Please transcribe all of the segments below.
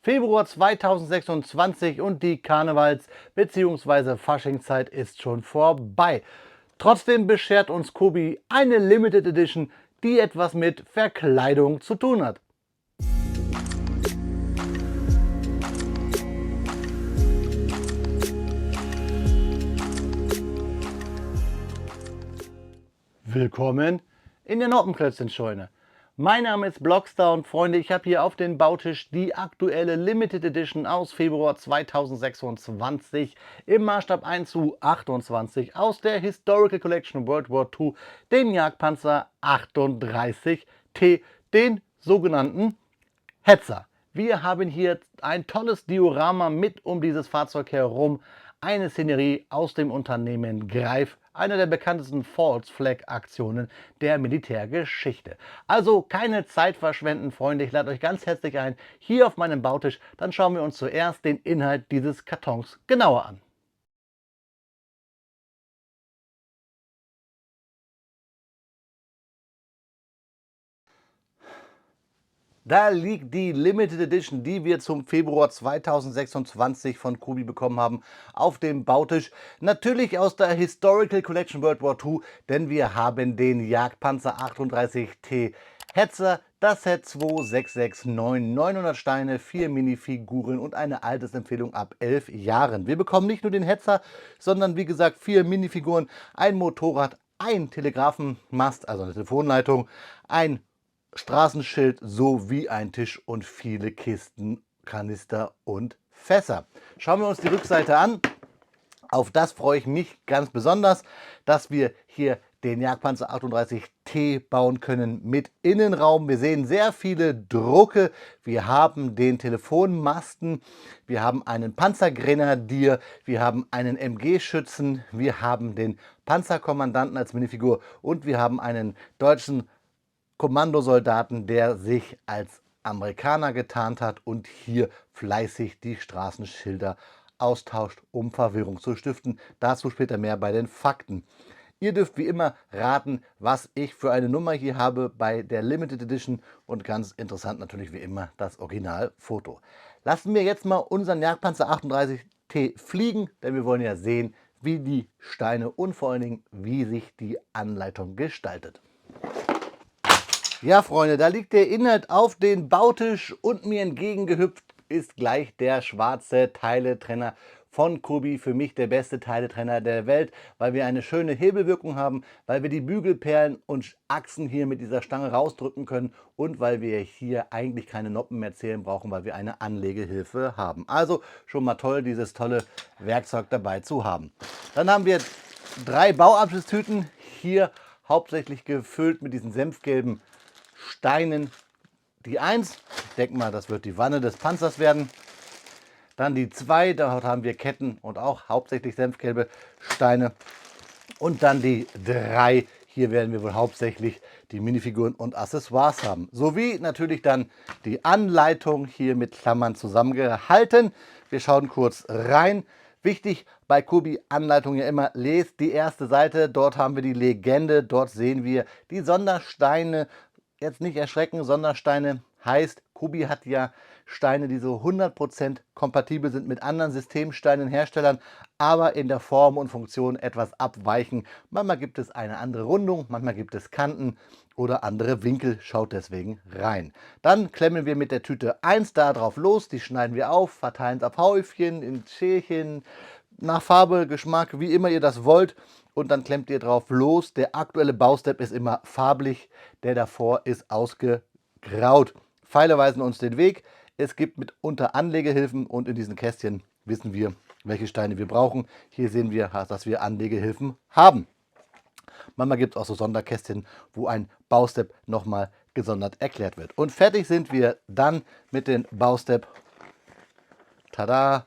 Februar 2026 und die Karnevals- bzw. Faschingszeit ist schon vorbei. Trotzdem beschert uns Kobi eine Limited Edition, die etwas mit Verkleidung zu tun hat. Willkommen in der Noppenklötzchenscheune. Mein Name ist Blockstar und Freunde, ich habe hier auf dem Bautisch die aktuelle Limited Edition aus Februar 2026 im Maßstab 1:28 aus der Historical Collection World War II, den Jagdpanzer 38T, den sogenannten Hetzer. Wir haben hier ein tolles Diorama mit um dieses Fahrzeug herum, eine Szenerie aus dem Unternehmen Greif, einer der bekanntesten False Flag Aktionen der Militärgeschichte. Also keine Zeit verschwenden, Freunde, ich lade euch ganz herzlich ein, hier auf meinem Bautisch, dann schauen wir uns zuerst den Inhalt dieses Kartons genauer an. Da liegt die Limited Edition, die wir zum Februar 2026 von Kobi bekommen haben, auf dem Bautisch. Natürlich aus der Historical Collection World War II, denn wir haben den Jagdpanzer 38T Hetzer, das Set 2669, 900 Steine, 4 Minifiguren und eine Altersempfehlung ab 11 Jahren. Wir bekommen nicht nur den Hetzer, sondern wie gesagt 4 Minifiguren, ein Motorrad, ein Telegrafenmast, also eine Telefonleitung, ein Straßenschild sowie ein Tisch und viele Kisten, Kanister und Fässer. Schauen wir uns die Rückseite an. Auf das freue ich mich ganz besonders, dass wir hier den Jagdpanzer 38T bauen können mit Innenraum. Wir sehen sehr viele Drucke. Wir haben den Telefonmasten, wir haben einen Panzergrenadier, wir haben einen MG-Schützen, wir haben den Panzerkommandanten als Minifigur und wir haben einen deutschen Kommandosoldaten, der sich als Amerikaner getarnt hat und hier fleißig die Straßenschilder austauscht, um Verwirrung zu stiften. Dazu später mehr bei den Fakten. Ihr dürft wie immer raten, was ich für eine Nummer hier habe bei der Limited Edition und ganz interessant natürlich wie immer das Originalfoto. Lassen wir jetzt mal unseren Jagdpanzer 38T fliegen, denn wir wollen ja sehen, wie die Steine und vor allen Dingen, wie sich die Anleitung gestaltet. Ja, Freunde, da liegt der Inhalt auf den Bautisch und mir entgegengehüpft ist gleich der schwarze Teiletrenner von Kobi. Für mich der beste Teiletrenner der Welt, weil wir eine schöne Hebelwirkung haben, weil wir die Bügelperlen und Achsen hier mit dieser Stange rausdrücken können und weil wir hier eigentlich keine Noppen mehr zählen brauchen, weil wir eine Anlegehilfe haben. Also schon mal toll, dieses tolle Werkzeug dabei zu haben. Dann haben wir 3 Bauabschlusstüten hier hauptsächlich gefüllt mit diesen senfgelben Steinen. Die 1, ich denke mal, das wird die Wanne des Panzers werden. Dann die 2, dort haben wir Ketten und auch hauptsächlich senfgelbe Steine. Und dann die 3, hier werden wir wohl hauptsächlich die Minifiguren und Accessoires haben. Sowie natürlich dann die Anleitung hier mit Klammern zusammengehalten. Wir schauen kurz rein. Wichtig bei Kobi Anleitung ja immer, lest die erste Seite, dort haben wir die Legende, dort sehen wir die Sondersteine. Jetzt nicht erschrecken, Sondersteine heißt, Kobi hat ja Steine, die so 100% kompatibel sind mit anderen Systemsteinenherstellern, aber in der Form und Funktion etwas abweichen. Manchmal gibt es eine andere Rundung, manchmal gibt es Kanten oder andere Winkel, schaut deswegen rein. Dann klemmen wir mit der Tüte 1 da drauf los, die schneiden wir auf, verteilen es auf Häufchen, in Schälchen, nach Farbe, Geschmack, wie immer ihr das wollt. Und dann klemmt ihr drauf los. Der aktuelle Baustep ist immer farblich, der davor ist ausgegraut. Pfeile weisen uns den Weg. Es gibt mitunter Anlegehilfen und in diesen Kästchen wissen wir, welche Steine wir brauchen. Hier sehen wir, dass wir Anlegehilfen haben. Manchmal gibt es auch so Sonderkästchen, wo ein Baustep nochmal gesondert erklärt wird. Und fertig sind wir dann mit dem Baustep. Tada!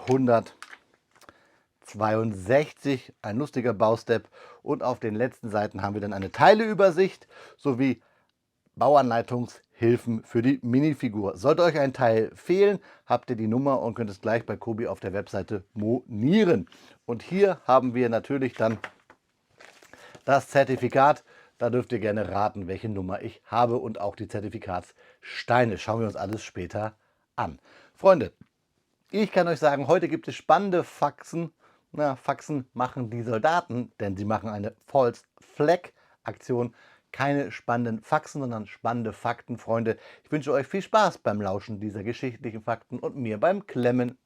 162, ein lustiger Baustep, und auf den letzten Seiten haben wir dann eine Teileübersicht sowie Bauanleitungshilfen für die Minifigur. Sollte euch ein Teil fehlen, habt ihr die Nummer und könnt es gleich bei Kobi auf der Webseite monieren. Und hier haben wir natürlich dann das Zertifikat. Da dürft ihr gerne raten, welche Nummer ich habe und auch die Zertifikatssteine. Schauen wir uns alles später an. Freunde, ich kann euch sagen, heute gibt es spannende Faxen. Faxen machen die Soldaten, denn sie machen eine False Flag Aktion. Keine spannenden Faxen, sondern spannende Fakten, Freunde. Ich wünsche euch viel Spaß beim Lauschen dieser geschichtlichen Fakten und mir beim Klemmen.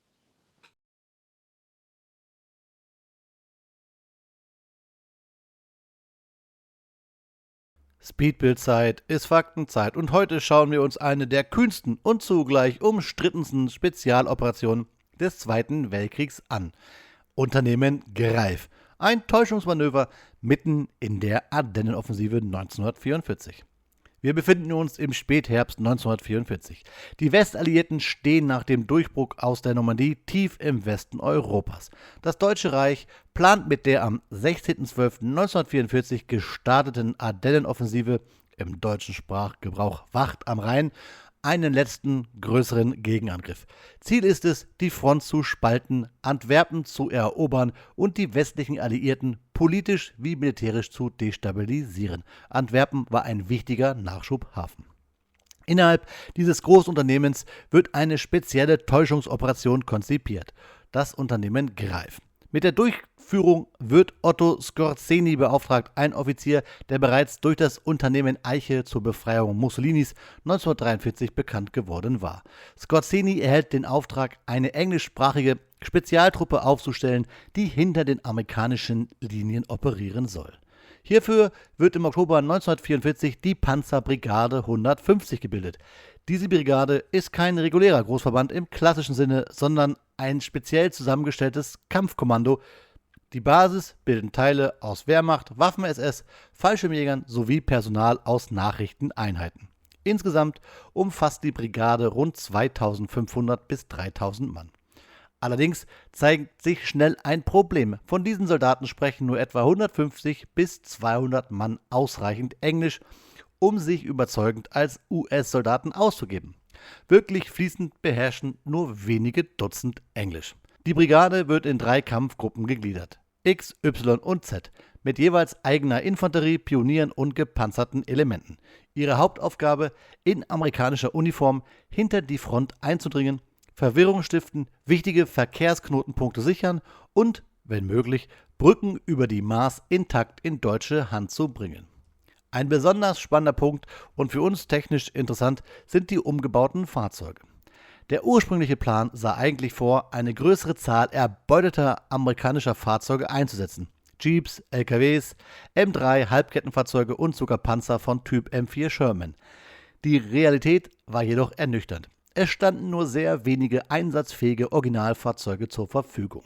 Speedbildzeit ist Faktenzeit und heute schauen wir uns eine der kühnsten und zugleich umstrittensten Spezialoperationen des Zweiten Weltkriegs an. Unternehmen Greif. Ein Täuschungsmanöver mitten in der Ardennenoffensive 1944. Wir befinden uns im Spätherbst 1944. Die Westalliierten stehen nach dem Durchbruch aus der Normandie tief im Westen Europas. Das Deutsche Reich plant mit der am 16.12.1944 gestarteten Ardennenoffensive, im deutschen Sprachgebrauch Wacht am Rhein, einen letzten größeren Gegenangriff. Ziel ist es, die Front zu spalten, Antwerpen zu erobern und die westlichen Alliierten politisch wie militärisch zu destabilisieren. Antwerpen war ein wichtiger Nachschubhafen. Innerhalb dieses Großunternehmens wird eine spezielle Täuschungsoperation konzipiert, das Unternehmen Greif. Mit der Durchführung wird Otto Skorzeny beauftragt, ein Offizier, der bereits durch das Unternehmen Eiche zur Befreiung Mussolinis 1943 bekannt geworden war. Skorzeny erhält den Auftrag, eine englischsprachige Spezialtruppe aufzustellen, die hinter den amerikanischen Linien operieren soll. Hierfür wird im Oktober 1944 die Panzerbrigade 150 gebildet. Diese Brigade ist kein regulärer Großverband im klassischen Sinne, sondern ein speziell zusammengestelltes Kampfkommando. Die Basis bilden Teile aus Wehrmacht, Waffen-SS, Fallschirmjägern sowie Personal aus Nachrichteneinheiten. Insgesamt umfasst die Brigade rund 2500 bis 3000 Mann. Allerdings zeigt sich schnell ein Problem. Von diesen Soldaten sprechen nur etwa 150 bis 200 Mann ausreichend Englisch, um sich überzeugend als US-Soldaten auszugeben. Wirklich fließend beherrschen nur wenige Dutzend Englisch. Die Brigade wird in 3 Kampfgruppen gegliedert: X, Y und Z, mit jeweils eigener Infanterie, Pionieren und gepanzerten Elementen. Ihre Hauptaufgabe: in amerikanischer Uniform hinter die Front einzudringen, Verwirrung stiften, wichtige Verkehrsknotenpunkte sichern und, wenn möglich, Brücken über die Maas intakt in deutsche Hand zu bringen. Ein besonders spannender Punkt und für uns technisch interessant sind die umgebauten Fahrzeuge. Der ursprüngliche Plan sah eigentlich vor, eine größere Zahl erbeuteter amerikanischer Fahrzeuge einzusetzen. Jeeps, LKWs, M3 Halbkettenfahrzeuge und sogar Panzer von Typ M4 Sherman. Die Realität war jedoch ernüchternd. Es standen nur sehr wenige einsatzfähige Originalfahrzeuge zur Verfügung.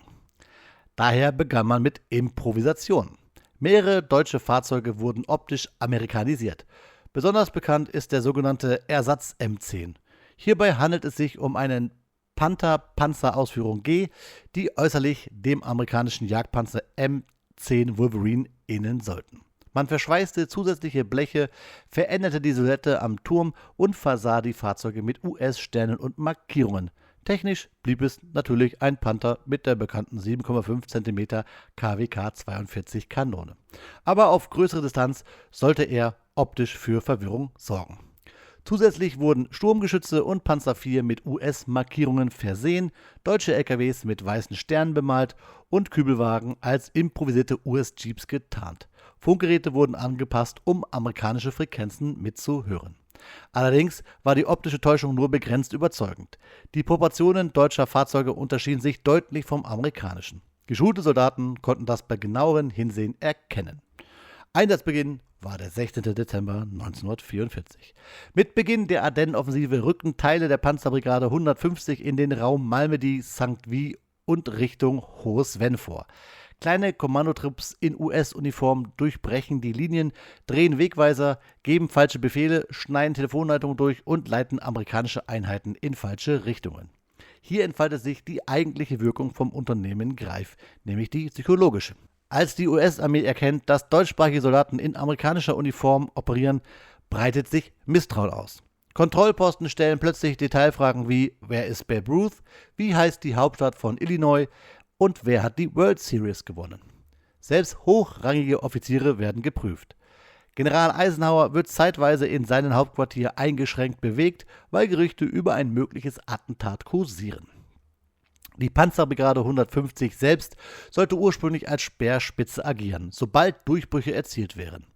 Daher begann man mit Improvisation. Mehrere deutsche Fahrzeuge wurden optisch amerikanisiert. Besonders bekannt ist der sogenannte Ersatz M10. Hierbei handelt es sich um einen Panther Panzerausführung G, die äußerlich dem amerikanischen Jagdpanzer M10 Wolverine ähneln sollten. Man verschweißte zusätzliche Bleche, veränderte die Silhouette am Turm und versah die Fahrzeuge mit US-Sternen und Markierungen. Technisch blieb es natürlich ein Panther mit der bekannten 7,5 cm KWK 42 Kanone. Aber auf größere Distanz sollte er optisch für Verwirrung sorgen. Zusätzlich wurden Sturmgeschütze und Panzer IV mit US-Markierungen versehen, deutsche LKWs mit weißen Sternen bemalt und Kübelwagen als improvisierte US-Jeeps getarnt. Funkgeräte wurden angepasst, um amerikanische Frequenzen mitzuhören. Allerdings war die optische Täuschung nur begrenzt überzeugend. Die Proportionen deutscher Fahrzeuge unterschieden sich deutlich vom amerikanischen. Geschulte Soldaten konnten das bei genauerem Hinsehen erkennen. Einsatzbeginn war der 16. Dezember 1944. Mit Beginn der Ardennenoffensive rückten Teile der Panzerbrigade 150 in den Raum Malmedy-St. Vith und Richtung Hohes Venn vor. Kleine Kommandotrupps in US-Uniform durchbrechen die Linien, drehen Wegweiser, geben falsche Befehle, schneiden Telefonleitungen durch und leiten amerikanische Einheiten in falsche Richtungen. Hier entfaltet sich die eigentliche Wirkung vom Unternehmen Greif, nämlich die psychologische. Als die US-Armee erkennt, dass deutschsprachige Soldaten in amerikanischer Uniform operieren, breitet sich Misstrauen aus. Kontrollposten stellen plötzlich Detailfragen wie: Wer ist Babe Ruth? Wie heißt die Hauptstadt von Illinois? Und wer hat die World Series gewonnen? Selbst hochrangige Offiziere werden geprüft. General Eisenhower wird zeitweise in seinem Hauptquartier eingeschränkt bewegt, weil Gerüchte über ein mögliches Attentat kursieren. Die Panzerbrigade 150 selbst sollte ursprünglich als Speerspitze agieren, sobald Durchbrüche erzielt wären.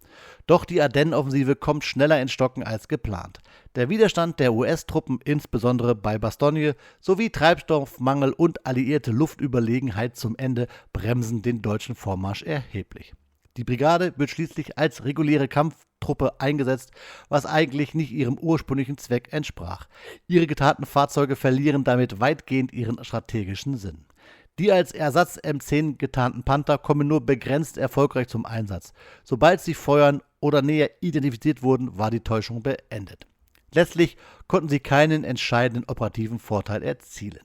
Doch die Ardennen-Offensive kommt schneller ins Stocken als geplant. Der Widerstand der US-Truppen, insbesondere bei Bastogne, sowie Treibstoffmangel und alliierte Luftüberlegenheit zum Ende bremsen den deutschen Vormarsch erheblich. Die Brigade wird schließlich als reguläre Kampftruppe eingesetzt, was eigentlich nicht ihrem ursprünglichen Zweck entsprach. Ihre getarnten Fahrzeuge verlieren damit weitgehend ihren strategischen Sinn. Die als Ersatz M10 getarnten Panther kommen nur begrenzt erfolgreich zum Einsatz. Sobald sie feuern oder näher identifiziert wurden, war die Täuschung beendet. Letztlich konnten sie keinen entscheidenden operativen Vorteil erzielen.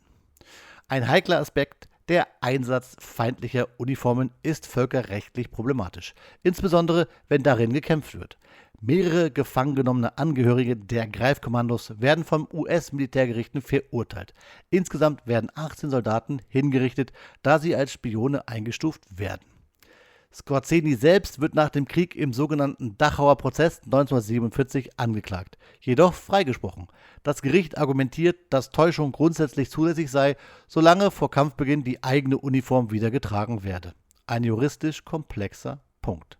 Ein heikler Aspekt: der Einsatz feindlicher Uniformen ist völkerrechtlich problematisch, insbesondere wenn darin gekämpft wird. Mehrere gefangen genommene Angehörige der Greifkommandos werden vom US-Militärgerichten verurteilt. Insgesamt werden 18 Soldaten hingerichtet, da sie als Spione eingestuft werden. Skorzeny selbst wird nach dem Krieg im sogenannten Dachauer Prozess 1947 angeklagt, jedoch freigesprochen. Das Gericht argumentiert, dass Täuschung grundsätzlich zulässig sei, solange vor Kampfbeginn die eigene Uniform wieder getragen werde. Ein juristisch komplexer Punkt.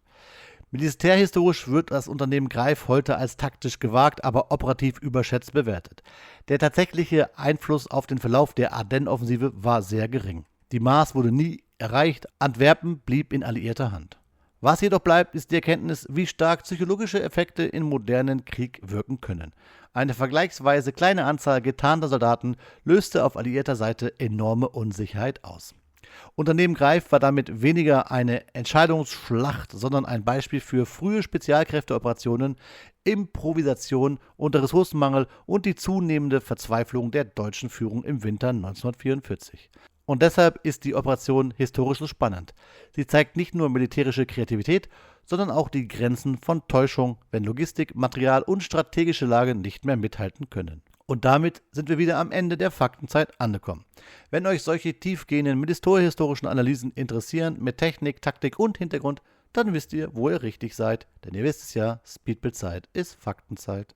Militärhistorisch wird das Unternehmen Greif heute als taktisch gewagt, aber operativ überschätzt bewertet. Der tatsächliche Einfluss auf den Verlauf der Ardennen-Offensive war sehr gering. Die Maas wurde nie erreicht, Antwerpen blieb in alliierter Hand. Was jedoch bleibt, ist die Erkenntnis, wie stark psychologische Effekte in modernen Krieg wirken können. Eine vergleichsweise kleine Anzahl getarnter Soldaten löste auf alliierter Seite enorme Unsicherheit aus. Unternehmen Greif war damit weniger eine Entscheidungsschlacht, sondern ein Beispiel für frühe Spezialkräfteoperationen, Improvisation unter Ressourcenmangel und die zunehmende Verzweiflung der deutschen Führung im Winter 1944. Und deshalb ist die Operation historisch so spannend. Sie zeigt nicht nur militärische Kreativität, sondern auch die Grenzen von Täuschung, wenn Logistik, Material und strategische Lage nicht mehr mithalten können. Und damit sind wir wieder am Ende der Faktenzeit angekommen. Wenn euch solche tiefgehenden militärhistorischen Analysen interessieren, mit Technik, Taktik und Hintergrund, dann wisst ihr, wo ihr richtig seid. Denn ihr wisst es ja, Speedbildzeit ist Faktenzeit.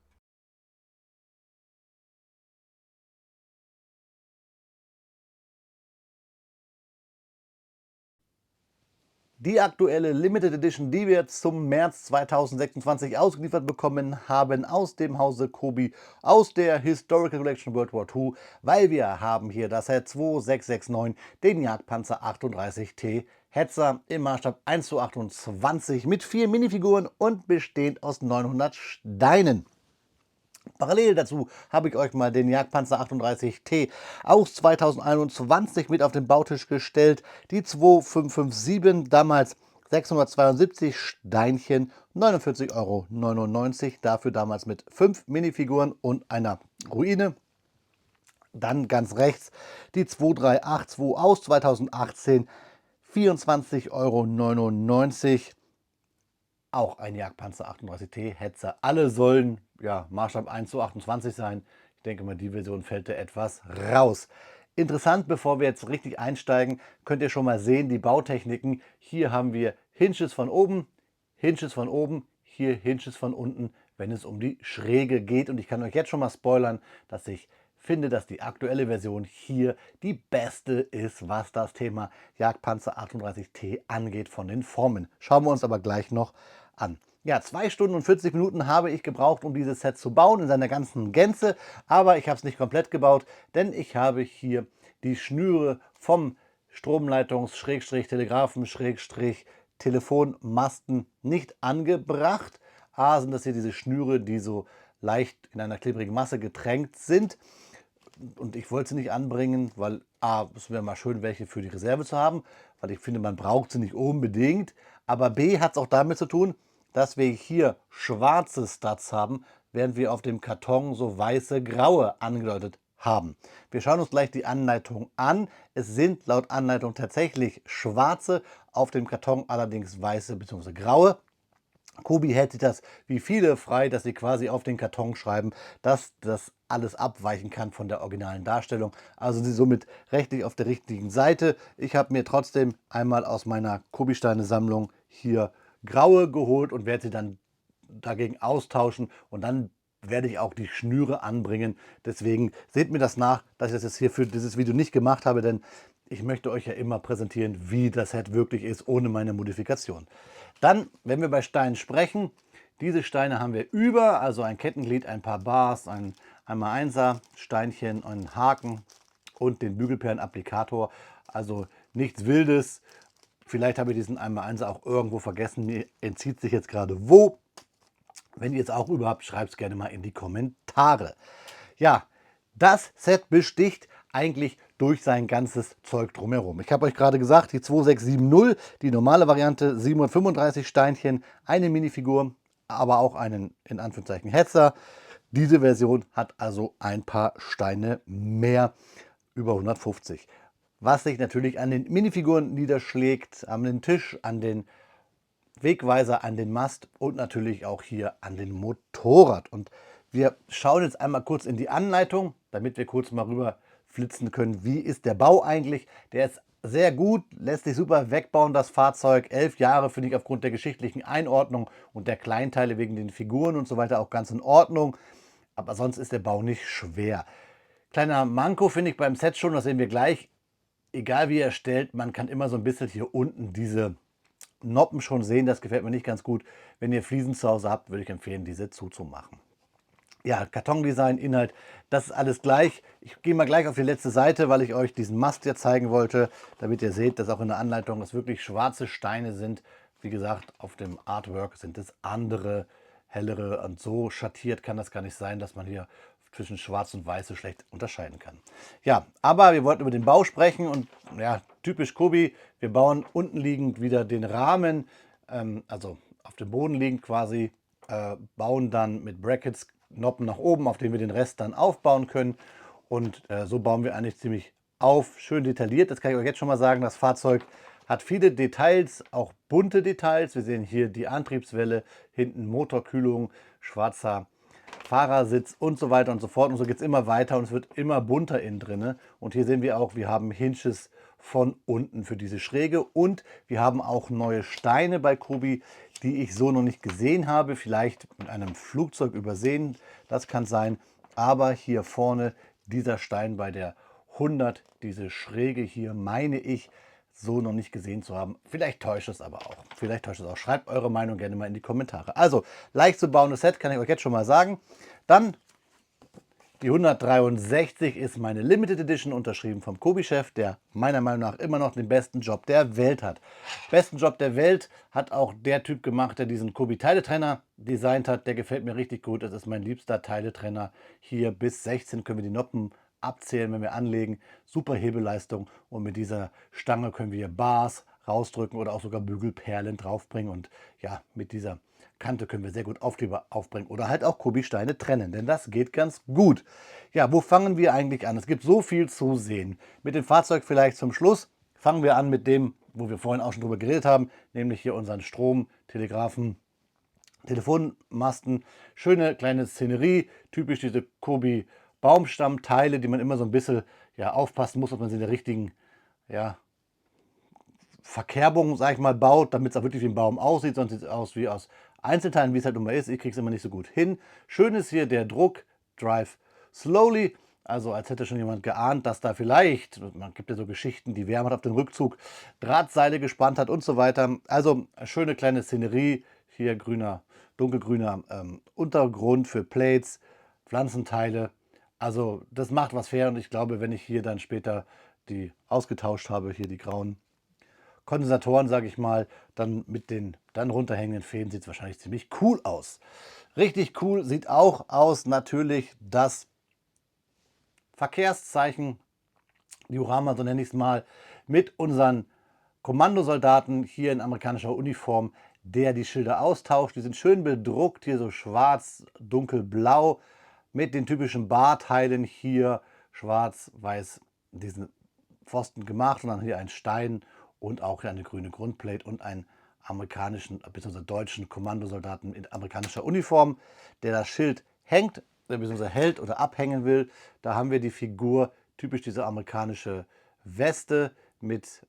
Die aktuelle Limited Edition, die wir zum März 2026 ausgeliefert bekommen haben aus dem Hause Kobi, aus der Historical Collection World War II, weil wir haben hier das Set 2669, den Jagdpanzer 38T Hetzer im Maßstab 1:28 mit 4 Minifiguren und bestehend aus 900 Steinen. Parallel dazu habe ich euch mal den Jagdpanzer 38T aus 2021 mit auf den Bautisch gestellt. Die 2557, damals 672 Steinchen, 49,99 €, dafür damals mit 5 Minifiguren und einer Ruine. Dann ganz rechts die 2382 aus 2018, 24,99 €. Auch ein Jagdpanzer 38T Hetzer. Alle sollen Maßstab 1:28 sein. Ich denke mal, die Version fällt da etwas raus. Interessant, bevor wir jetzt richtig einsteigen, könnt ihr schon mal sehen, die Bautechniken. Hier haben wir Hinges von oben, hier Hinges von unten, wenn es um die Schräge geht. Und ich kann euch jetzt schon mal spoilern, dass ich finde, dass die aktuelle Version hier die beste ist, was das Thema Jagdpanzer 38T angeht von den Formen. Schauen wir uns aber gleich noch an. Ja, 2 Stunden und 40 Minuten habe ich gebraucht, um dieses Set zu bauen in seiner ganzen Gänze, aber ich habe es nicht komplett gebaut, denn ich habe hier die Schnüre vom Stromleitungs-Telegraphen-Telefonmasten nicht angebracht. A, sind das hier diese Schnüre, die so leicht in einer klebrigen Masse getränkt sind. Und ich wollte sie nicht anbringen, weil A, es wäre mal schön, welche für die Reserve zu haben, weil ich finde, man braucht sie nicht unbedingt. Aber B, hat es auch damit zu tun, dass wir hier schwarze Studs haben, während wir auf dem Karton so weiße, graue angedeutet haben. Wir schauen uns gleich die Anleitung an. Es sind laut Anleitung tatsächlich schwarze, auf dem Karton allerdings weiße bzw. graue. Kobi hält sich das wie viele frei, dass sie quasi auf den Karton schreiben, dass das alles abweichen kann von der originalen Darstellung. Also sie somit rechtlich auf der richtigen Seite. Ich habe mir trotzdem einmal aus meiner Kobi-Steine-Sammlung hier graue geholt und werde sie dann dagegen austauschen und dann werde ich auch die Schnüre anbringen. Deswegen seht mir das nach, dass ich das jetzt hier für dieses Video nicht gemacht habe, denn ich möchte euch ja immer präsentieren, wie das Set wirklich ist, ohne meine Modifikation. Dann, wenn wir bei Steinen sprechen, diese Steine haben wir über, also ein Kettenglied, ein paar Bars, ein 1x1er Steinchen, einen Haken und den Bügelperlenapplikator. Also nichts Wildes. Vielleicht habe ich diesen 1x1er auch irgendwo vergessen. Mir entzieht sich jetzt gerade wo. Wenn ihr es auch überhaupt, schreibt es gerne mal in die Kommentare. Ja, das Set besticht eigentlich durch sein ganzes Zeug drumherum. Ich habe euch gerade gesagt, die 2670, die normale Variante, 735 Steinchen, eine Minifigur, aber auch einen in Anführungszeichen Hetzer. Diese Version hat also ein paar Steine mehr, über 150. Was sich natürlich an den Minifiguren niederschlägt, an den Tisch, an den Wegweiser, an den Mast und natürlich auch hier an den Motorrad. Und wir schauen jetzt einmal kurz in die Anleitung, damit wir kurz mal rüber flitzen können, wie ist der Bau eigentlich. Der ist sehr gut, lässt sich super wegbauen, das Fahrzeug. 11 Jahre finde ich aufgrund der geschichtlichen Einordnung und der Kleinteile wegen den Figuren und so weiter auch ganz in Ordnung. Aber sonst ist der Bau nicht schwer. Kleiner Manko finde ich beim Set schon, das sehen wir gleich. Egal wie er stellt, man kann immer so ein bisschen hier unten diese Noppen schon sehen, das gefällt mir nicht ganz gut. Wenn ihr Fliesen zu Hause habt, würde ich empfehlen, diese zuzumachen. Ja, Kartondesign, Inhalt, das ist alles gleich. Ich gehe mal gleich auf die letzte Seite, weil ich euch diesen Mast hier zeigen wollte, damit ihr seht, dass auch in der Anleitung es wirklich schwarze Steine sind. Wie gesagt, auf dem Artwork sind es andere, hellere, und so schattiert kann das gar nicht sein, dass man hier zwischen schwarz und weiß so schlecht unterscheiden kann. Ja, aber wir wollten über den Bau sprechen und ja, typisch Kobi, wir bauen unten liegend wieder den Rahmen, also auf dem Boden liegend quasi, bauen dann mit Brackets Noppen nach oben, auf denen wir den Rest dann aufbauen können. Und so bauen wir eigentlich ziemlich auf, schön detailliert. Das kann ich euch jetzt schon mal sagen, das Fahrzeug hat viele Details, auch bunte Details. Wir sehen hier die Antriebswelle, hinten Motorkühlung, schwarzer Fahrersitz und so weiter und so fort. Und so geht es immer weiter und es wird immer bunter innen drin. Und hier sehen wir auch, wir haben Hinges von unten für diese Schräge und wir haben auch neue Steine bei Kobi, die ich so noch nicht gesehen habe. Vielleicht mit einem Flugzeug übersehen, das kann sein. Aber hier vorne dieser Stein bei der 100, diese Schräge hier, meine ich, so noch nicht gesehen zu haben. Vielleicht täuscht es aber auch. Vielleicht täuscht es auch. Schreibt eure Meinung gerne mal in die Kommentare. Also, leicht zu bauendes Set, kann ich euch jetzt schon mal sagen. Dann die 163 ist meine Limited Edition, unterschrieben vom Kobi-Chef, der meiner Meinung nach immer noch den besten Job der Welt hat. Besten Job der Welt hat auch der Typ gemacht, der diesen Kobi-Teiletrenner designt hat. Der gefällt mir richtig gut. Das ist mein liebster Teiletrenner. Hier bis 16 können wir die Noppen abzählen, wenn wir anlegen. Super Hebelleistung und mit dieser Stange können wir Bars rausdrücken oder auch sogar Bügelperlen draufbringen. Und ja, mit dieser Kante können wir sehr gut Aufkleber aufbringen oder halt auch Kobi-Steine trennen, denn das geht ganz gut. Ja, wo fangen wir eigentlich an? Es gibt so viel zu sehen. Mit dem Fahrzeug vielleicht zum Schluss. Fangen wir an mit dem, wo wir vorhin auch schon drüber geredet haben, nämlich hier unseren Strom, Telegraphen, Telefonmasten. Schöne kleine Szenerie, typisch diese Kobi Baumstammteile, die man immer so ein bisschen ja, aufpassen muss, dass man sie in der richtigen ja, Verkerbung, sag ich mal, baut, damit es auch wirklich wie ein Baum aussieht. Sonst sieht es aus wie aus Einzelteilen, wie es halt immer ist. Ich kriege es immer nicht so gut hin. Schön ist hier der Druck, Drive Slowly. Also als hätte schon jemand geahnt, dass da vielleicht, man gibt ja so Geschichten, die Wehrmacht auf den Rückzug Drahtseile gespannt hat und so weiter. Also schöne kleine Szenerie. Hier grüner, dunkelgrüner Untergrund für Plates, Pflanzenteile. Also das macht was fair und ich glaube, wenn ich hier dann später die ausgetauscht habe, hier die grauen Kondensatoren, sage ich mal, dann mit den dann runterhängenden Fäden sieht es wahrscheinlich ziemlich cool aus. Richtig cool sieht auch aus natürlich das Verkehrszeichen, Diorama, so nenne ich es mal, mit unseren Kommandosoldaten hier in amerikanischer Uniform, der die Schilder austauscht. Die sind schön bedruckt, hier so schwarz, dunkelblau, mit den typischen Barteilen hier schwarz, weiß, diesen Pfosten gemacht und dann hier ein Stein und auch eine grüne Grundplate und einen amerikanischen bzw. deutschen Kommandosoldaten in amerikanischer Uniform, der das Schild hängt bzw. hält oder abhängen will. Da haben wir die Figur, typisch diese amerikanische Weste mit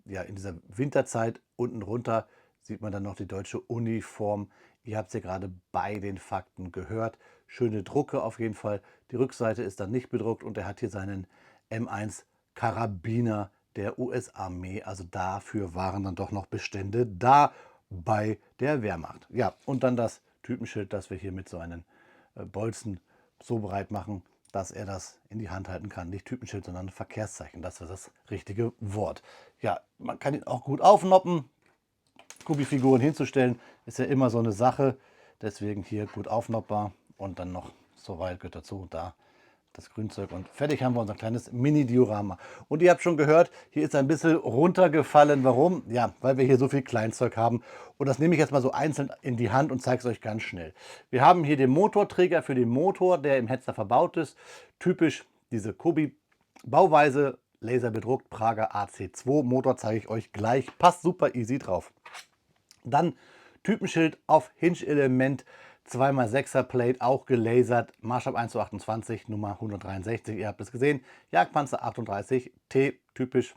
ja, in dieser Winterzeit unten runter sieht man dann noch die deutsche Uniform Ihr habt es ja gerade bei den Fakten gehört. Schöne Drucke auf jeden Fall. Die Rückseite ist dann nicht bedruckt und er hat hier seinen M1 Karabiner der US-Armee. Also dafür waren dann doch noch Bestände da bei der Wehrmacht. Ja, und dann das Typenschild, das wir hier mit so einem Bolzen so bereit machen, dass er das in die Hand halten kann. Nicht Typenschild, sondern Verkehrszeichen. Das ist das richtige Wort. Ja, man kann ihn auch gut aufnoppen. Kubi-Figuren hinzustellen, ist ja immer so eine Sache. Deswegen hier gut aufnoppbar und dann noch so weit gehört dazu, da das Grünzeug und fertig haben wir unser kleines Mini-Diorama. Und ihr habt schon gehört, hier ist ein bisschen runtergefallen. Warum? Ja, weil wir hier so viel Kleinzeug haben. Und das nehme ich jetzt mal so einzeln in die Hand und zeige es euch ganz schnell. Wir haben hier den Motorträger für den Motor, der im Hetzner verbaut ist. Typisch diese Kobi-Bauweise, laserbedruckt, Prager AC2 Motor zeige ich euch gleich. Passt super easy drauf. Dann Typenschild auf Hinge-Element, 2x6er Plate, auch gelasert, Maßstab 1:28, Nummer 163, ihr habt es gesehen. Jagdpanzer 38 T, typisch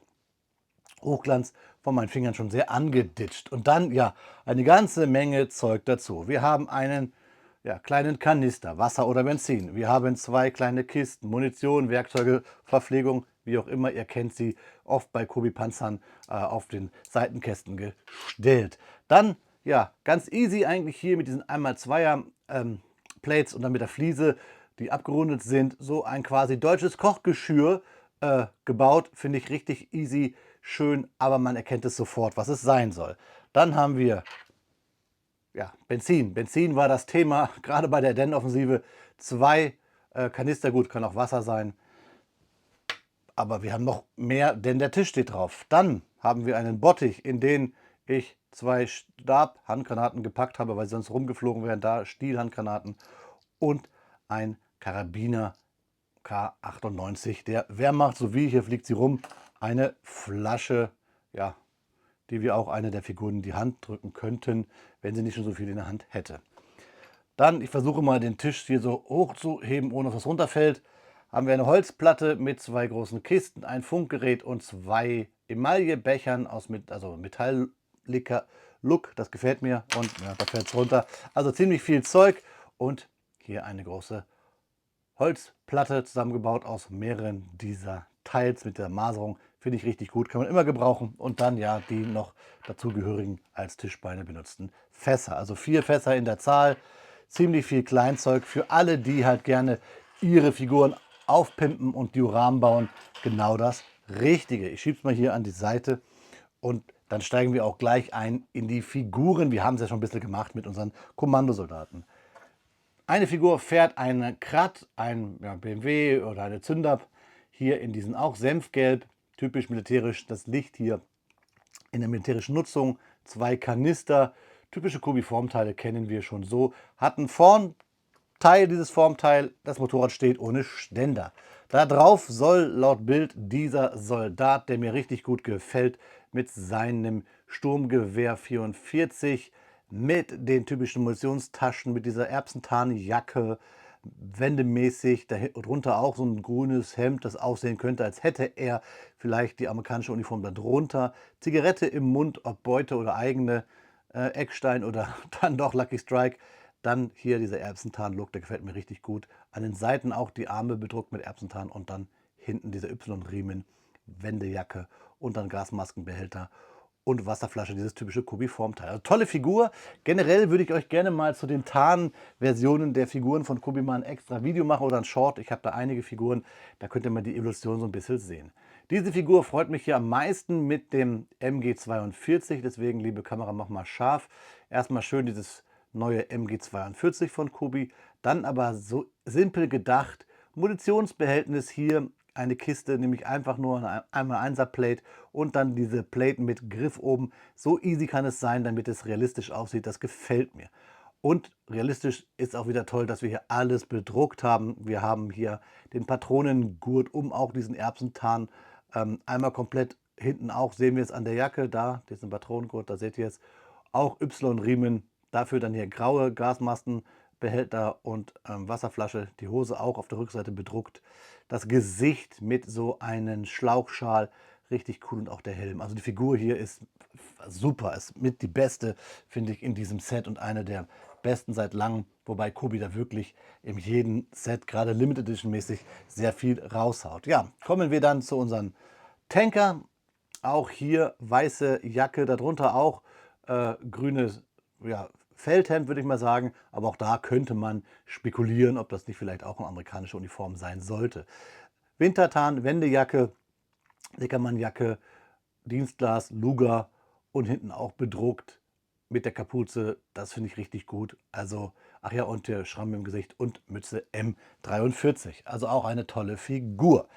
Hochglanz, von meinen Fingern schon sehr angeditscht. Und dann, ja, eine ganze Menge Zeug dazu. Wir haben einen kleinen Kanister, Wasser oder Benzin. Wir haben 2 kleine Kisten, Munition, Werkzeuge, Verpflegung, wie auch immer. Ihr kennt sie oft bei Kobi-Panzern auf den Seitenkästen gestellt. Dann, ja, ganz easy eigentlich hier mit diesen 1x2er Plates und dann mit der Fliese, die abgerundet sind, so ein quasi deutsches Kochgeschirr gebaut. Finde ich richtig easy, schön, aber man erkennt es sofort, was es sein soll. Dann haben wir ja, Benzin. Benzin war das Thema, gerade bei der Den-Offensive. 2 Kanister, gut, kann auch Wasser sein. Aber wir haben noch mehr, denn der Tisch steht drauf. Dann haben wir einen Bottich, in den ich 2 Stab-Handgranaten gepackt habe, weil sie sonst rumgeflogen wären. Da Stielhandgranaten und ein Karabiner K98 der Wehrmacht, sowie, hier fliegt sie rum, eine Flasche, ja, die wir auch eine der Figuren in die Hand drücken könnten, wenn sie nicht schon so viel in der Hand hätte. Dann, ich versuche mal den Tisch hier so hoch zu heben, ohne dass es runterfällt. Haben wir eine Holzplatte mit 2 großen Kisten, ein Funkgerät und 2 Emaillebechern aus Metall-Look. Das gefällt mir und ja, da fällt es runter. Also ziemlich viel Zeug und hier eine große Holzplatte zusammengebaut aus mehreren dieser Teils mit der Maserung. Finde ich richtig gut, kann man immer gebrauchen. Und dann ja die noch dazugehörigen als Tischbeine benutzten Fässer. Also 4 Fässer in der Zahl, ziemlich viel Kleinzeug für alle, die halt gerne ihre Figuren aufpimpen und Dioramen bauen. Genau das Richtige. Ich schiebe es mal hier an die Seite und dann steigen wir auch gleich ein in die Figuren. Wir haben es ja schon ein bisschen gemacht mit unseren Kommandosoldaten. Eine Figur fährt einen Krat, ein BMW oder eine Zündab, hier in diesen auch Senfgelb, typisch militärisch, das Licht hier in der militärischen Nutzung, 2 Kanister, typische Kubi-Formteile kennen wir schon so, hat ein Formteil, dieses Formteil, das Motorrad steht ohne Ständer. Da drauf soll laut Bild dieser Soldat, der mir richtig gut gefällt, mit seinem Sturmgewehr 44, mit den typischen Munitionstaschen, mit dieser Erbsentarnjacke, wendemäßig, darunter auch so ein grünes Hemd, das aussehen könnte, als hätte er vielleicht die amerikanische Uniform darunter. Zigarette im Mund, ob Beute oder eigene, Eckstein oder dann doch Lucky Strike. Dann hier dieser Erbsentarn-Look, der gefällt mir richtig gut. An den Seiten auch die Arme bedruckt mit Erbsentarn und dann hinten dieser Y-Riemen, Wendejacke und dann Gasmaskenbehälter und Wasserflasche, dieses typische Kobi-Formteil. Also tolle Figur. Generell würde ich euch gerne mal zu den Tarn-Versionen der Figuren von Kobi mal ein extra Video machen oder ein Short. Ich habe da einige Figuren, da könnt ihr mal die Evolution so ein bisschen sehen. Diese Figur freut mich hier am meisten mit dem MG42, deswegen, liebe Kamera, mach mal scharf. Erstmal schön dieses neue MG42 von Kobi, dann aber so simpel gedacht, Munitionsbehältnis hier, eine Kiste, nämlich einfach nur eine 1x1er Plate und dann diese Plate mit Griff oben. So easy kann es sein, damit es realistisch aussieht, das gefällt mir. Und realistisch ist auch wieder toll, dass wir hier alles bedruckt haben. Wir haben hier den Patronengurt um auch diesen Erbsentarn. Einmal komplett hinten auch, sehen wir es an der Jacke, da, diesen Patronengurt, da seht ihr es. Auch Y-Riemen, dafür dann hier graue Gasmaskenbehälter und Wasserflasche, die Hose auch auf der Rückseite bedruckt. Das Gesicht mit so einem Schlauchschal, richtig cool und auch der Helm. Also die Figur hier ist super, ist mit die beste, finde ich, in diesem Set und eine der besten seit langem, wobei Kobi da wirklich in jedem Set, gerade Limited Edition mäßig, sehr viel raushaut. Ja, kommen wir dann zu unseren Tanker. Auch hier weiße Jacke, darunter auch grünes, ja, Feldhemd, würde ich mal sagen. Aber auch da könnte man spekulieren, ob das nicht vielleicht auch eine amerikanische Uniform sein sollte. Wintertarn, Wendejacke, Dickermannjacke, Dienstglas, Luger und hinten auch bedruckt mit der Kapuze. Das finde ich richtig gut. Also, ach ja, und der Schramm im Gesicht und Mütze M43. Also auch eine tolle Figur.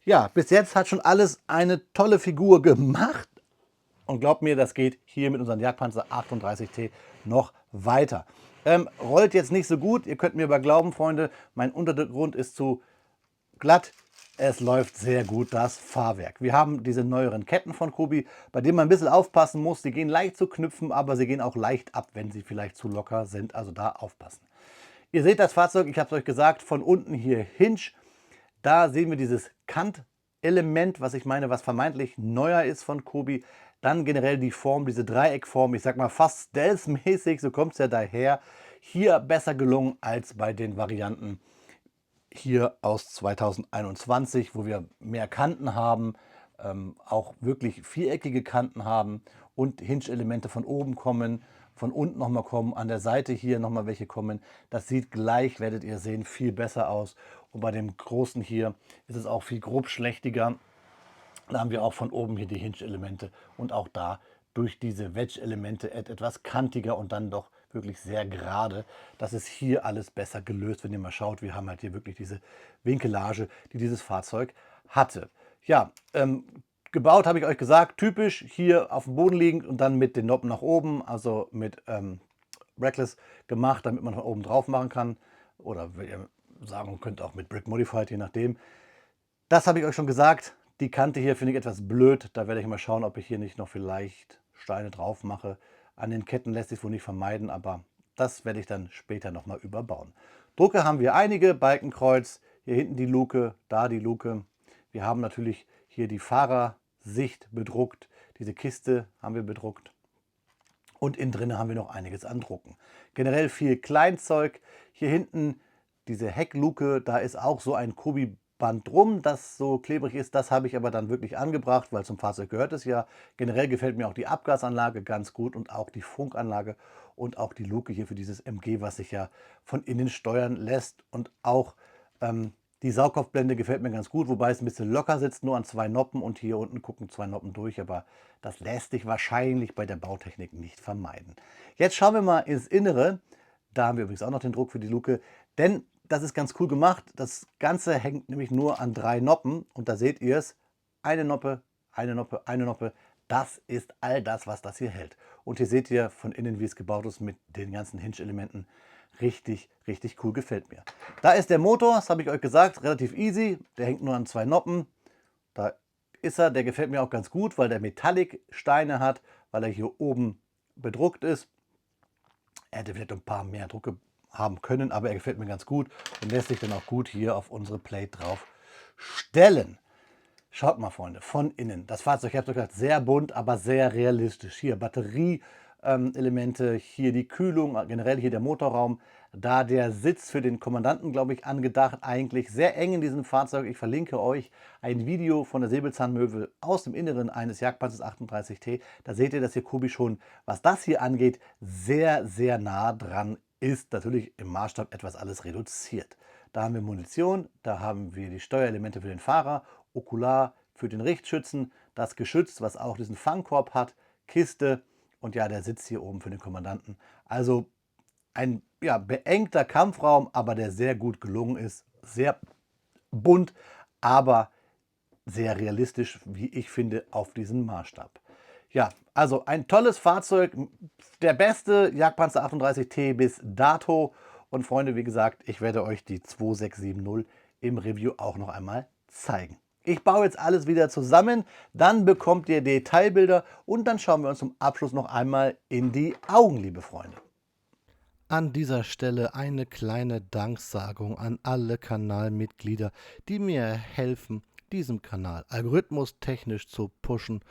Ja, bis jetzt hat schon alles eine tolle Figur gemacht. Und glaubt mir, das geht hier mit unserem Jagdpanzer 38T noch weiter. Rollt jetzt nicht so gut. Ihr könnt mir aber glauben, Freunde, mein Untergrund ist zu glatt. Es läuft sehr gut, das Fahrwerk. Wir haben diese neueren Ketten von Kobi, bei denen man ein bisschen aufpassen muss. Sie gehen leicht zu knüpfen, aber sie gehen auch leicht ab, wenn sie vielleicht zu locker sind. Also da aufpassen. Ihr seht das Fahrzeug, ich habe es euch gesagt, von unten hier Hinge. Da sehen wir dieses Kantelement, was ich meine, was vermeintlich neuer ist von Kobi. Dann generell die Form, diese Dreieckform, ich sag mal fast stealth-mäßig, so kommt es ja daher. Hier besser gelungen als bei den Varianten hier aus 2021, wo wir mehr Kanten haben, auch wirklich viereckige Kanten haben und Hinge-Elemente von oben kommen, von unten nochmal kommen, an der Seite hier nochmal welche kommen. Das sieht gleich, werdet ihr sehen, viel besser aus. Und bei dem großen hier ist es auch viel grobschlächtiger. Da haben wir auch von oben hier die Hinge-Elemente und auch da durch diese Wedge-Elemente etwas kantiger und dann doch wirklich sehr gerade. Das ist hier alles besser gelöst, wenn ihr mal schaut. Wir haben halt hier wirklich diese Winkelage, die dieses Fahrzeug hatte. Ja, gebaut habe ich euch gesagt, typisch hier auf dem Boden liegend und dann mit den Noppen nach oben, also mit Brackless gemacht, damit man von oben drauf machen kann. Oder wenn ihr sagen könnt, auch mit Brick Modified, je nachdem. Das habe ich euch schon gesagt. Die Kante hier finde ich etwas blöd. Da werde ich mal schauen, ob ich hier nicht noch vielleicht Steine drauf mache. An den Ketten lässt sich wohl nicht vermeiden, aber das werde ich dann später nochmal überbauen. Drucke haben wir einige. Balkenkreuz, hier hinten die Luke, da die Luke. Wir haben natürlich hier die Fahrersicht bedruckt. Diese Kiste haben wir bedruckt. Und innen drin haben wir noch einiges an Drucken. Generell viel Kleinzeug. Hier hinten diese Heckluke, da ist auch so ein Kobi-Band drum, das so klebrig ist. Das habe ich aber dann wirklich angebracht, weil zum Fahrzeug gehört es ja. Generell gefällt mir auch die Abgasanlage ganz gut und auch die Funkanlage und auch die Luke hier für dieses MG, was sich ja von innen steuern lässt. Und auch die Saugnapfblende gefällt mir ganz gut, wobei es ein bisschen locker sitzt, nur an zwei Noppen und hier unten gucken zwei Noppen durch, aber das lässt sich wahrscheinlich bei der Bautechnik nicht vermeiden. Jetzt schauen wir mal ins Innere. Da haben wir übrigens auch noch den Druck für die Luke, denn das ist ganz cool gemacht. Das Ganze hängt nämlich nur an drei Noppen und da seht ihr es. Eine Noppe, eine Noppe, eine Noppe. Das ist all das, was das hier hält. Und hier seht ihr von innen, wie es gebaut ist mit den ganzen Hinge-Elementen. Richtig, richtig cool, gefällt mir. Da ist der Motor, das habe ich euch gesagt, relativ easy. Der hängt nur an zwei Noppen. Da ist er, der gefällt mir auch ganz gut, weil der Metallic-Steine hat, weil er hier oben bedruckt ist. Er hätte vielleicht ein paar mehr Drucke haben können, aber er gefällt mir ganz gut und lässt sich dann auch gut hier auf unsere Plate drauf stellen. Schaut mal, Freunde, von innen. Das Fahrzeug, ich habe gesagt, sehr bunt, aber sehr realistisch. Hier Batterieelemente, hier die Kühlung, generell hier der Motorraum. Da der Sitz für den Kommandanten, glaube ich, angedacht, eigentlich sehr eng in diesem Fahrzeug. Ich verlinke euch ein Video von der Säbelzahnmöwe aus dem Inneren eines Jagdpanzers 38T. Da seht ihr, dass hier Kobi schon, was das hier angeht, sehr, sehr nah dran ist. Natürlich im Maßstab etwas alles reduziert. Da haben wir Munition, da haben wir die Steuerelemente für den Fahrer, Okular für den Richtschützen, das Geschütz, was auch diesen Fangkorb hat, Kiste und ja, der Sitz hier oben für den Kommandanten. Also ein ja, beengter Kampfraum, aber der sehr gut gelungen ist. Sehr bunt, aber sehr realistisch, wie ich finde, auf diesen Maßstab. Ja, also ein tolles Fahrzeug, der beste Jagdpanzer 38T bis dato. Und Freunde, wie gesagt, ich werde euch die 2670 im Review auch noch einmal zeigen. Ich baue jetzt alles wieder zusammen, dann bekommt ihr Detailbilder und dann schauen wir uns zum Abschluss noch einmal in die Augen, liebe Freunde. An dieser Stelle eine kleine Danksagung an alle Kanalmitglieder, die mir helfen, diesen Kanal algorithmustechnisch zu pushen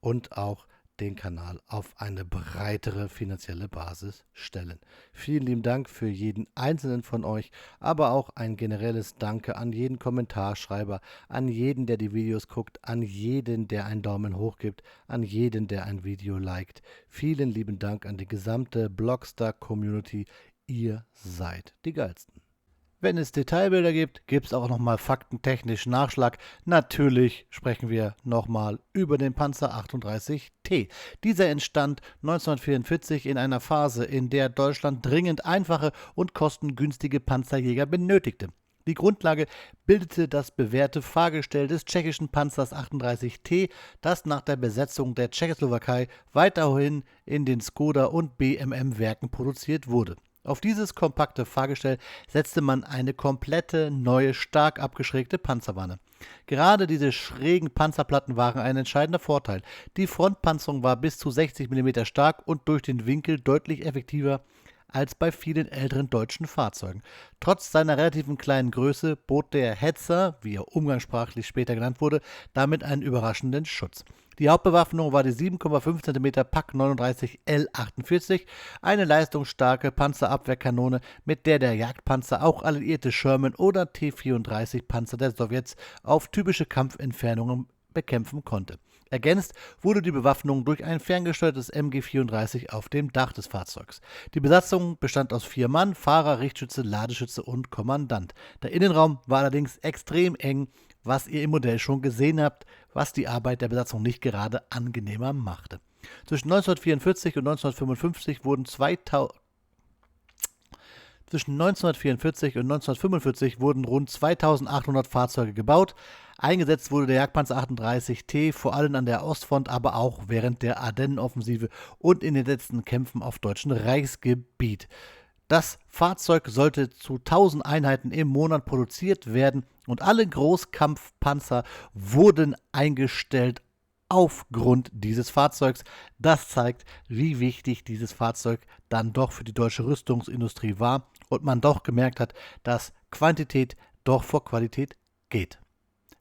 und auch den Kanal auf eine breitere finanzielle Basis stellen. Vielen lieben Dank für jeden einzelnen von euch, aber auch ein generelles Danke an jeden Kommentarschreiber, an jeden, der die Videos guckt, an jeden, der einen Daumen hoch gibt, an jeden, der ein Video liked. Vielen lieben Dank an die gesamte Blockstar-Community. Ihr seid die Geilsten. Wenn es Detailbilder gibt, gibt es auch nochmal faktentechnisch Nachschlag. Natürlich sprechen wir nochmal über den Panzer 38T. Dieser entstand 1944 in einer Phase, in der Deutschland dringend einfache und kostengünstige Panzerjäger benötigte. Die Grundlage bildete das bewährte Fahrgestell des tschechischen Panzers 38T, das nach der Besetzung der Tschechoslowakei weiterhin in den Skoda- und BMM-Werken produziert wurde. Auf dieses kompakte Fahrgestell setzte man eine komplette neue, stark abgeschrägte Panzerwanne. Gerade diese schrägen Panzerplatten waren ein entscheidender Vorteil. Die Frontpanzerung war bis zu 60 mm stark und durch den Winkel deutlich effektiver als bei vielen älteren deutschen Fahrzeugen. Trotz seiner relativen kleinen Größe bot der Hetzer, wie er umgangssprachlich später genannt wurde, damit einen überraschenden Schutz. Die Hauptbewaffnung war die 7,5 cm Pak 39 L48, eine leistungsstarke Panzerabwehrkanone, mit der der Jagdpanzer auch alliierte Sherman- oder T-34 Panzer der Sowjets auf typische Kampfentfernungen bekämpfen konnte. Ergänzt wurde die Bewaffnung durch ein ferngesteuertes MG34 auf dem Dach des Fahrzeugs. Die Besatzung bestand aus 4 Mann, Fahrer, Richtschütze, Ladeschütze und Kommandant. Der Innenraum war allerdings extrem eng, was ihr im Modell schon gesehen habt, was die Arbeit der Besatzung nicht gerade angenehmer machte. Zwischen 1944 und 1955 wurden 1945 wurden rund 2800 Fahrzeuge gebaut. Eingesetzt wurde der Jagdpanzer 38T vor allem an der Ostfront, aber auch während der Ardennenoffensive und in den letzten Kämpfen auf deutschem Reichsgebiet. Das Fahrzeug sollte zu 1000 Einheiten im Monat produziert werden und alle Großkampfpanzer wurden eingestellt aufgrund dieses Fahrzeugs. Das zeigt, wie wichtig dieses Fahrzeug dann doch für die deutsche Rüstungsindustrie war und man doch gemerkt hat, dass Quantität doch vor Qualität geht.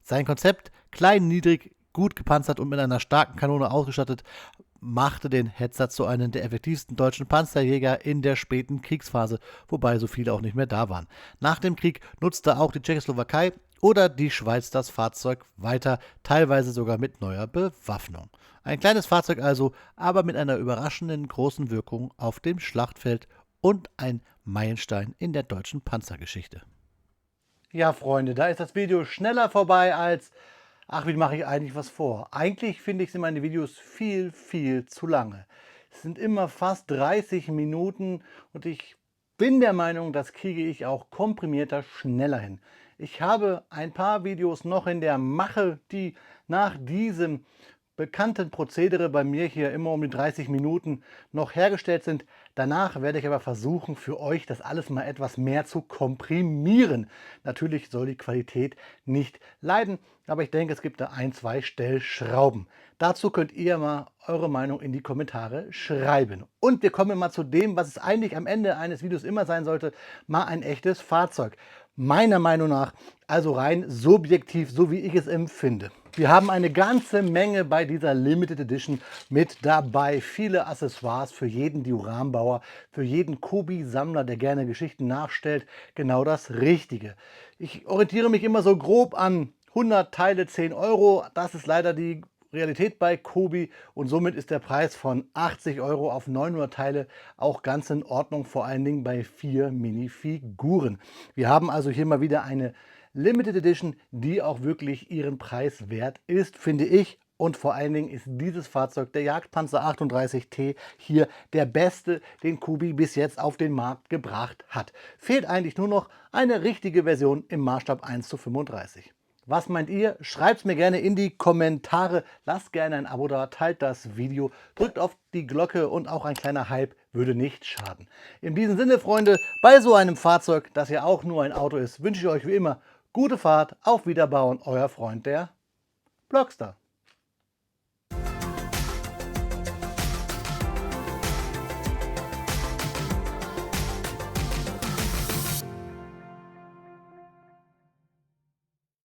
Sein Konzept, klein, niedrig, gut gepanzert und mit einer starken Kanone ausgestattet, machte den Hetzer zu einem der effektivsten deutschen Panzerjäger in der späten Kriegsphase, wobei so viele auch nicht mehr da waren. Nach dem Krieg nutzte auch die Tschechoslowakei oder die Schweiz das Fahrzeug weiter, teilweise sogar mit neuer Bewaffnung. Ein kleines Fahrzeug also, aber mit einer überraschenden großen Wirkung auf dem Schlachtfeld und ein Meilenstein in der deutschen Panzergeschichte. Ja, Freunde, da ist das Video schneller vorbei als, ach, wie mache ich eigentlich was vor? Eigentlich finde ich, sind meine Videos viel, viel zu lange. Es sind immer fast 30 Minuten und ich bin der Meinung, das kriege ich auch komprimierter schneller hin. Ich habe ein paar Videos noch in der Mache, die nach diesem bekannten Prozedere bei mir hier immer um die 30 Minuten noch hergestellt sind. Danach werde ich aber versuchen, für euch das alles mal etwas mehr zu komprimieren. Natürlich soll die Qualität nicht leiden, aber ich denke, es gibt da ein, zwei Stellschrauben. Dazu könnt ihr mal eure Meinung in die Kommentare schreiben. Und wir kommen mal zu dem, was es eigentlich am Ende eines Videos immer sein sollte, mal ein echtes Fahrzeug. Meiner Meinung nach, also rein subjektiv, so wie ich es empfinde. Wir haben eine ganze Menge bei dieser Limited Edition mit dabei. Viele Accessoires für jeden Diorambauer, für jeden Kobi-Sammler, der gerne Geschichten nachstellt. Genau das Richtige. Ich orientiere mich immer so grob an 100 Teile 10 Euro. Das ist leider die Realität bei Kobi und somit ist der Preis von 80 Euro auf 900 Teile auch ganz in Ordnung, vor allen Dingen bei 4 Minifiguren. Wir haben also hier mal wieder eine Limited Edition, die auch wirklich ihren Preis wert ist, finde ich. Und vor allen Dingen ist dieses Fahrzeug, der Jagdpanzer 38T, hier der beste, den Kobi bis jetzt auf den Markt gebracht hat. Fehlt eigentlich nur noch eine richtige Version im Maßstab 1:35. Was meint ihr? Schreibt es mir gerne in die Kommentare. Lasst gerne ein Abo da, teilt das Video, drückt auf die Glocke und auch ein kleiner Hype würde nicht schaden. In diesem Sinne, Freunde, bei so einem Fahrzeug, das ja auch nur ein Auto ist, wünsche ich euch wie immer gute Fahrt, auf Wiederbauen, euer Freund der Blockstar.